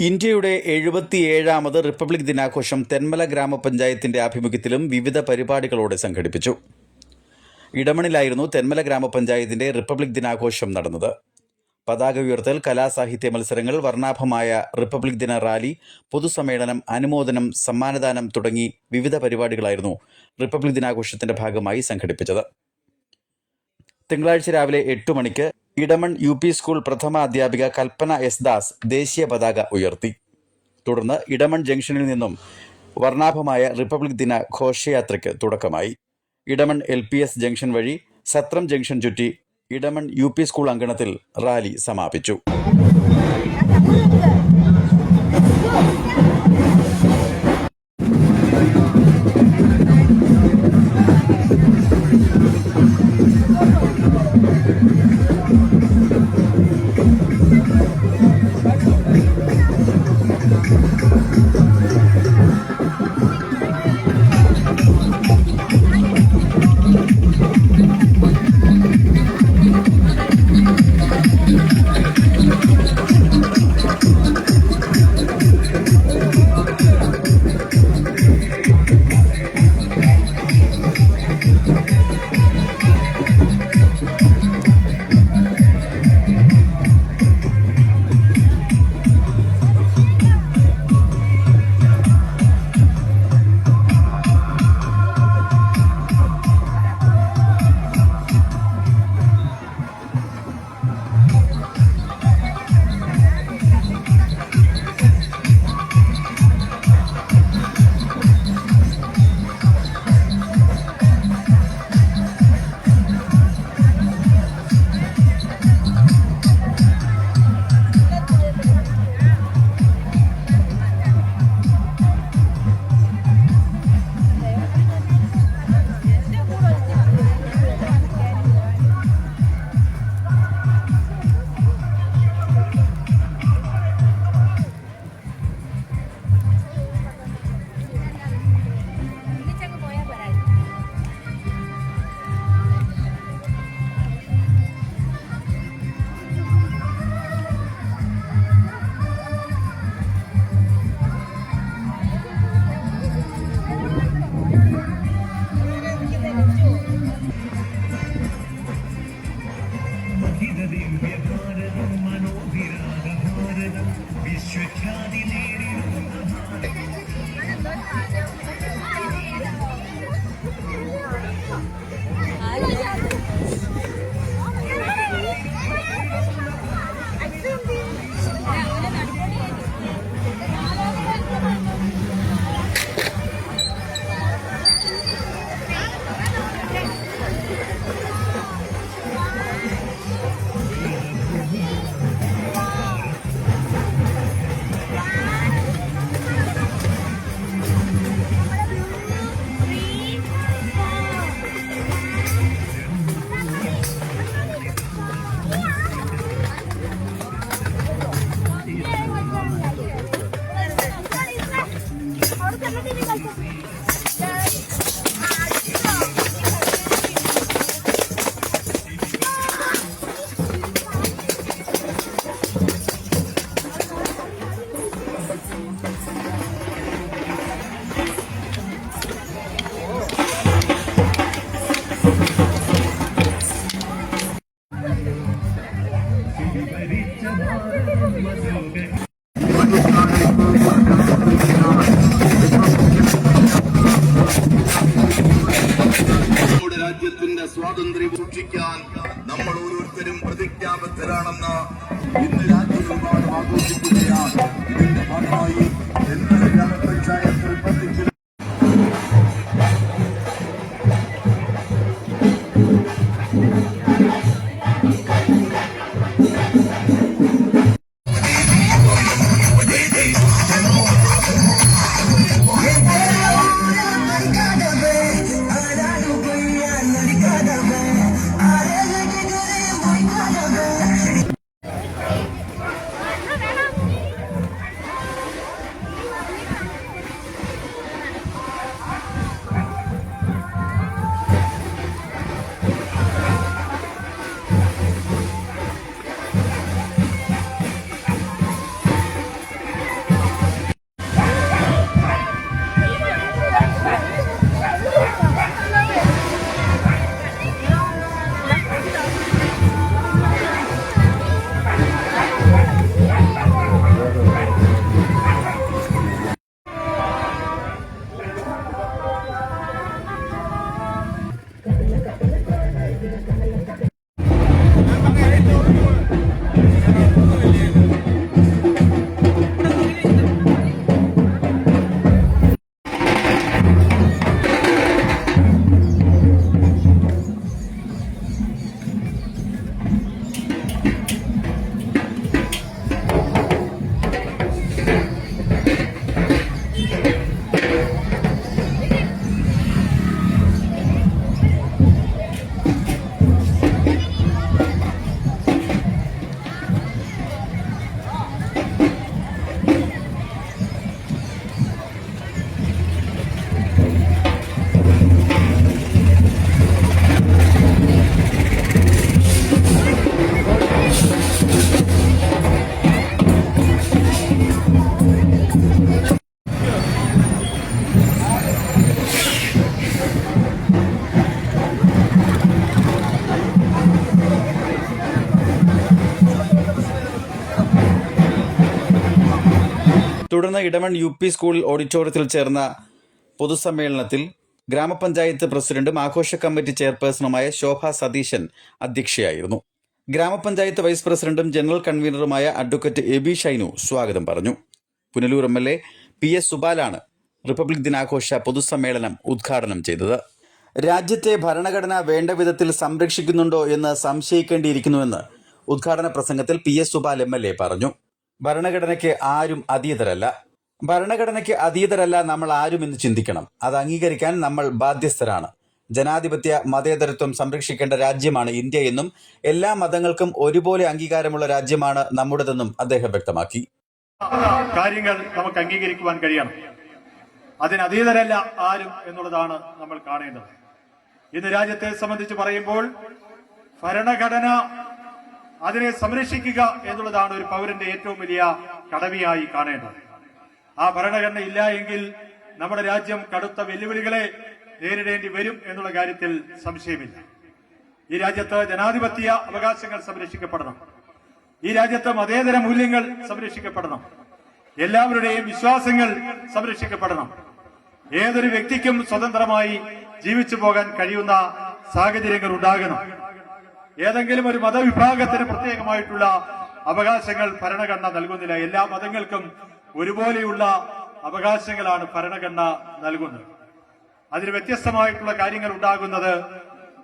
ഇന്ത്യയുടെ 77ാമത് റിപ്പബ്ലിക് ദിനാഘോഷം തെന്മല ഗ്രാമപഞ്ചായത്തിന്റെ ആഭിമുഖ്യത്തിലും വിവിധ പരിപാടികളോടെ സംഘടിപ്പിച്ചു. ഇടമണിലായിരുന്നു തെന്മല ഗ്രാമപഞ്ചായത്തിന്റെ റിപ്പബ്ലിക് ദിനാഘോഷം നടന്നത്. പതാക ഉയർത്തൽ, കലാസാഹിത്യ മത്സരങ്ങൾ, വർണ്ണാഭമായ റിപ്പബ്ലിക് ദിന റാലി, പൊതുസമ്മേളനം, അനുമോദനം, സമ്മാനദാനം തുടങ്ങി വിവിധ പരിപാടികളായിരുന്നു റിപ്പബ്ലിക് ദിനാഘോഷത്തിന്റെ ഭാഗമായി സംഘടിപ്പിച്ചത്. തിങ്കളാഴ്ച രാവിലെ 8 മണിക്ക് ഇടമൺ UP സ്കൂൾ പ്രഥമ അധ്യാപിക കൽപ്പന S. ദാസ് ദേശീയ പതാക ഉയർത്തി. തുടർന്ന് ഇടമൺ ജംഗ്ഷനിൽ നിന്നും വർണ്ണാഭമായ റിപ്പബ്ലിക് ദിന ഘോഷയാത്രയ്ക്ക് തുടക്കമായി. ഇടമൺ LPS ജംഗ്ഷൻ വഴി സത്രം ജംഗ്ഷൻ ചുറ്റി ഇടമൺ UP സ്കൂൾ അങ്കണത്തിൽ റാലി സമാപിച്ചു. രാജ്യത്തിന്റെ സ്വാതന്ത്ര്യം സൂക്ഷിക്കാൻ നമ്മൾ ഓരോരുത്തരും പ്രതിജ്ഞാബദ്ധരാണെന്ന് ഇന്ന് രാജ്യമെമ്പാടും ആഘോഷിക്കുകയാണ്. ഇതിന്റെ ഭാഗമായി തെന്മല ഗ്രാമപഞ്ചായത്ത് റിപ്പബ്ലിക്കിൽ തുടർന്ന് ഇടമൺ UP സ്കൂൾ ഓഡിറ്റോറിയത്തിൽ ചേർന്ന പൊതുസമ്മേളനത്തിൽ ഗ്രാമപഞ്ചായത്ത് പ്രസിഡന്റും ആഘോഷ കമ്മിറ്റി ചെയർപേഴ്സണുമായ ശോഭ സതീശൻ അധ്യക്ഷയായിരുന്നു. ഗ്രാമപഞ്ചായത്ത് വൈസ് പ്രസിഡന്റും ജനറൽ കൺവീനറുമായ അഡ്വക്കേറ്റ് എബി ഷൈനു സ്വാഗതം പറഞ്ഞു. പുനലൂർ MLA PS സുബാലാണ് റിപ്പബ്ലിക് ദിനാഘോഷ പൊതുസമ്മേളനം ഉദ്ഘാടനം ചെയ്തത്. രാജ്യത്തെ ഭരണഘടന വേണ്ട വിധത്തിൽ സംരക്ഷിക്കുന്നുണ്ടോ എന്ന് സംശയിക്കേണ്ടിയിരിക്കുന്നുവെന്ന് ഉദ്ഘാടന പ്രസംഗത്തിൽ PS സുബാൽ MLA പറഞ്ഞു. ഭരണഘടനയ്ക്ക് ആരും അതീതരല്ല. ഭരണഘടനയ്ക്ക് അതീതരല്ല നമ്മൾ ആരും എന്ന് ചിന്തിക്കണം. അത് അംഗീകരിക്കാൻ നമ്മൾ ബാധ്യസ്ഥരാണ്. ജനാധിപത്യ മതേതരത്വം സംരക്ഷിക്കേണ്ട രാജ്യമാണ് ഇന്ത്യ എന്നും എല്ലാ മതങ്ങൾക്കും ഒരുപോലെ അംഗീകാരമുള്ള രാജ്യമാണ് നമ്മുടേതെന്നും അദ്ദേഹം വ്യക്തമാക്കി. കാര്യങ്ങൾ നമുക്ക് അംഗീകരിക്കുവാൻ കഴിയണം. അതിനതീതരല്ല ആരും എന്നുള്ളതാണ് നമ്മൾ കാണേണ്ടത്. ഇന്ന് രാജ്യത്തെ സംബന്ധിച്ച് പറയുമ്പോൾ ഭരണഘടന അതിനെ സംരക്ഷിക്കുക എന്നുള്ളതാണ് ഒരു പൗരന്റെ ഏറ്റവും വലിയ കടമയായി കാണേണ്ടത്. ആ ഭരണഘടന ഇല്ല എങ്കിൽ നമ്മുടെ രാജ്യം കടുത്ത വെല്ലുവിളികളെ നേരിടേണ്ടി വരും എന്നുള്ള കാര്യത്തിൽ സംശയമില്ല. ഈ രാജ്യത്ത് ജനാധിപത്യ അവകാശങ്ങൾ സംരക്ഷിക്കപ്പെടണം. ഈ രാജ്യത്ത് മതേതര മൂല്യങ്ങൾ സംരക്ഷിക്കപ്പെടണം. എല്ലാവരുടെയും വിശ്വാസങ്ങൾ സംരക്ഷിക്കപ്പെടണം. ഏതൊരു വ്യക്തിക്കും സ്വതന്ത്രമായി ജീവിച്ചു പോകാൻ കഴിയുന്ന സാഹചര്യങ്ങൾ ഉണ്ടാകണം. ഏതെങ്കിലും ഒരു മതവിഭാഗത്തിന് പ്രത്യേകമായിട്ടുള്ള അവകാശങ്ങൾ ഭരണഘടന നൽകുന്നില്ല. എല്ലാ മതങ്ങൾക്കും ഒരുപോലെയുള്ള അവകാശങ്ങളാണ് ഭരണഘടന നൽകുന്നത്. അതിന് വ്യത്യസ്തമായിട്ടുള്ള കാര്യങ്ങൾ ഉണ്ടാകുന്നത്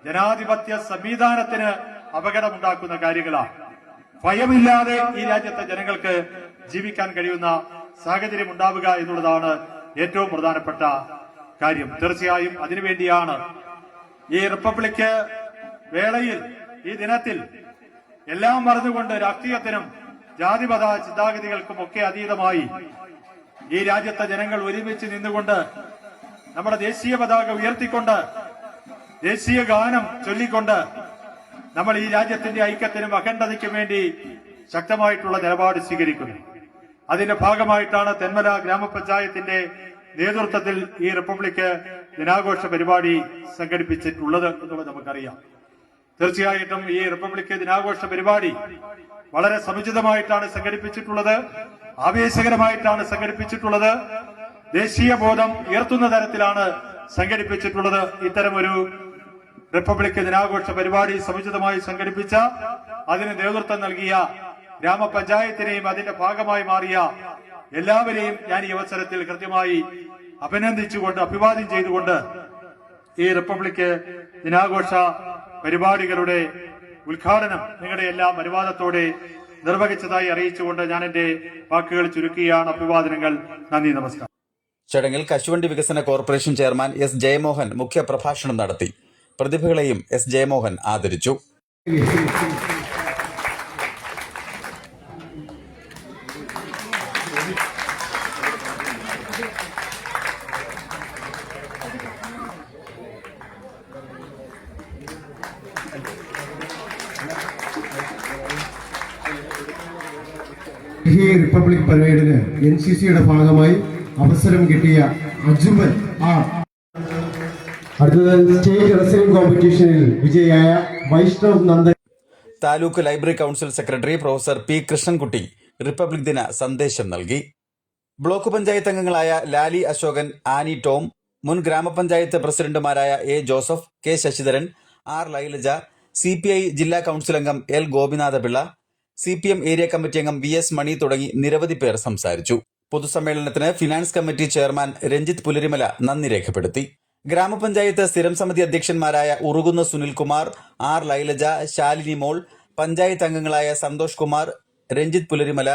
ജനാധിപത്യ സംവിധാനത്തിന് അപകടമുണ്ടാക്കുന്ന കാര്യങ്ങളാണ്. ഭയമില്ലാതെ ഈ രാജ്യത്തെ ജനങ്ങൾക്ക് ജീവിക്കാൻ കഴിയുന്ന സാഹചര്യം ഉണ്ടാവുക എന്നുള്ളതാണ് ഏറ്റവും പ്രധാനപ്പെട്ട കാര്യം. തീർച്ചയായും അതിനുവേണ്ടിയാണ് ഈ റിപ്പബ്ലിക് വേളയിൽ, ഈ ദിനത്തിൽ എല്ലാം മറന്നുകൊണ്ട് രാഷ്ട്രീയത്തിനും ജാതിമത ചിന്താഗതികൾക്കും ഒക്കെ അതീതമായി ഈ രാജ്യത്തെ ജനങ്ങൾ ഒരുമിച്ച് നിന്നുകൊണ്ട് നമ്മുടെ ദേശീയ പതാക ഉയർത്തിക്കൊണ്ട് ദേശീയ ഗാനം ചൊല്ലിക്കൊണ്ട് നമ്മൾ ഈ രാജ്യത്തിന്റെ ഐക്യത്തിനും അഖണ്ഡതയ്ക്കും വേണ്ടി ശക്തമായിട്ടുള്ള നിലപാട് സ്വീകരിക്കുന്നു. അതിന്റെ ഭാഗമായിട്ടാണ് തെന്മല ഗ്രാമപഞ്ചായത്തിന്റെ നേതൃത്വത്തിൽ ഈ റിപ്പബ്ലിക് ദിനാഘോഷ പരിപാടി സംഘടിപ്പിച്ചിട്ടുള്ളത് എന്നുള്ളത് നമുക്കറിയാം. തീർച്ചയായിട്ടും ഈ റിപ്പബ്ലിക് ദിനാഘോഷ പരിപാടി വളരെ സമുചിതമായിട്ടാണ് സംഘടിപ്പിച്ചിട്ടുള്ളത്, ആവേശകരമായിട്ടാണ് സംഘടിപ്പിച്ചിട്ടുള്ളത്, ദേശീയ ബോധം ഉയർത്തുന്ന തരത്തിലാണ് സംഘടിപ്പിച്ചിട്ടുള്ളത്. ഇത്തരമൊരു റിപ്പബ്ലിക് ദിനാഘോഷ പരിപാടി സമുചിതമായി സംഘടിപ്പിച്ച, അതിന് നേതൃത്വം നൽകിയ ഗ്രാമപഞ്ചായത്തിനെയും അതിന്റെ ഭാഗമായി മാറിയ എല്ലാവരെയും ഞാൻ ഈ അവസരത്തിൽ കൃത്യമായി അഭിനന്ദിച്ചുകൊണ്ട്, അഭിവാദ്യം ചെയ്തുകൊണ്ട് ഈ റിപ്പബ്ലിക് ദിനാഘോഷ പരിപാടികളുടെ ഉദ്ഘാടനം നിങ്ങളുടെ എല്ലാം അനുവാദത്തോടെ നിർവഹിച്ചതായി അറിയിച്ചുകൊണ്ട് ഞാൻ എന്റെ വാക്കുകൾ ചുരുക്കുകയാണ്. അഭിവാദനങ്ങൾ. നന്ദി, നമസ്കാരം. ചടങ്ങിൽ കശുവണ്ടി വികസന കോർപ്പറേഷൻ ചെയർമാൻ S ജയമോഹൻ മുഖ്യപ്രഭാഷണം നടത്തി. പ്രതിഭകളെയും S ജയമോഹൻ ആദരിച്ചു. ഈ റിപ്പബ്ലിക് പരേഡിന് NCCയുടെ ഭാഗമായി അവസരം കിട്ടിയ അജുമൻ അടുത്തത് സ്റ്റേറ്റ് റെസ്ലിംഗ് കോമ്പറ്റീഷനിൽ വിജയിയായ Vaishnav Nandan. Taluk library council secretary professor P Krishnankutty republic ദിന സന്ദേശം നൽകി. ബ്ലോക്ക് പഞ്ചായത്ത് അംഗങ്ങളായ ലാലി അശോകൻ, ആനി ടോം, മുൻ ഗ്രാമപഞ്ചായത്ത് പ്രസിഡന്റുമാരായ A Joseph, K Sasidharan, R Lailaja, CPI ജില്ലാ കൗൺസിൽ അംഗം L Gopinatha Pillai, CPM area committee അംഗം VS മണി തുടങ്ങി നിരവധി പേർ സംസാരിച്ചു. പൊതുസമ്മേളനത്തിന് ഫിനാൻസ് കമ്മിറ്റി ചെയർമാൻ രഞ്ജിത്ത് പുലരിമല നന്ദി രേഖപ്പെടുത്തി. ഗ്രാമപഞ്ചായത്ത് സ്ഥിരം സമിതി അധ്യക്ഷന്മാരായ ഉറുകുന്ന സുനിൽകുമാർ, R ലൈലജ, ശാലിനി മോൾ, പഞ്ചായത്ത് അംഗങ്ങളായ സന്തോഷ് കുമാർ, രഞ്ജിത്ത് പുലരിമല,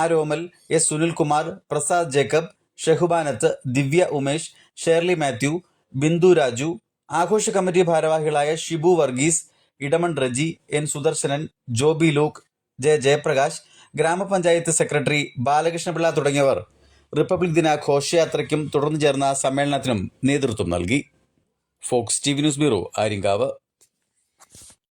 ആരോമൽ, S സുനിൽകുമാർ, പ്രസാദ് ജേക്കബ്, ഷെഹുബാനത്ത്, ദിവ്യ ഉമേഷ്, ഷേർലി മാത്യു, ബിന്ദു രാജു, ആഘോഷ കമ്മിറ്റി ഭാരവാഹികളായ Shibu Varghese, Edamon Reji, N Sudarsanan, Joby Luke, J Jayaprakash, grama panchayat secretary Balakrishna Pillai തുടങ്ങിയവർ റിപ്പബ്ലിക് ദിന ഘോഷയാത്രയ്ക്കും തുടർന്ന് ചേർന്ന സമ്മേളനത്തിനും നേതൃത്വം നൽകി. Fox TV news bureau, Aryankavu.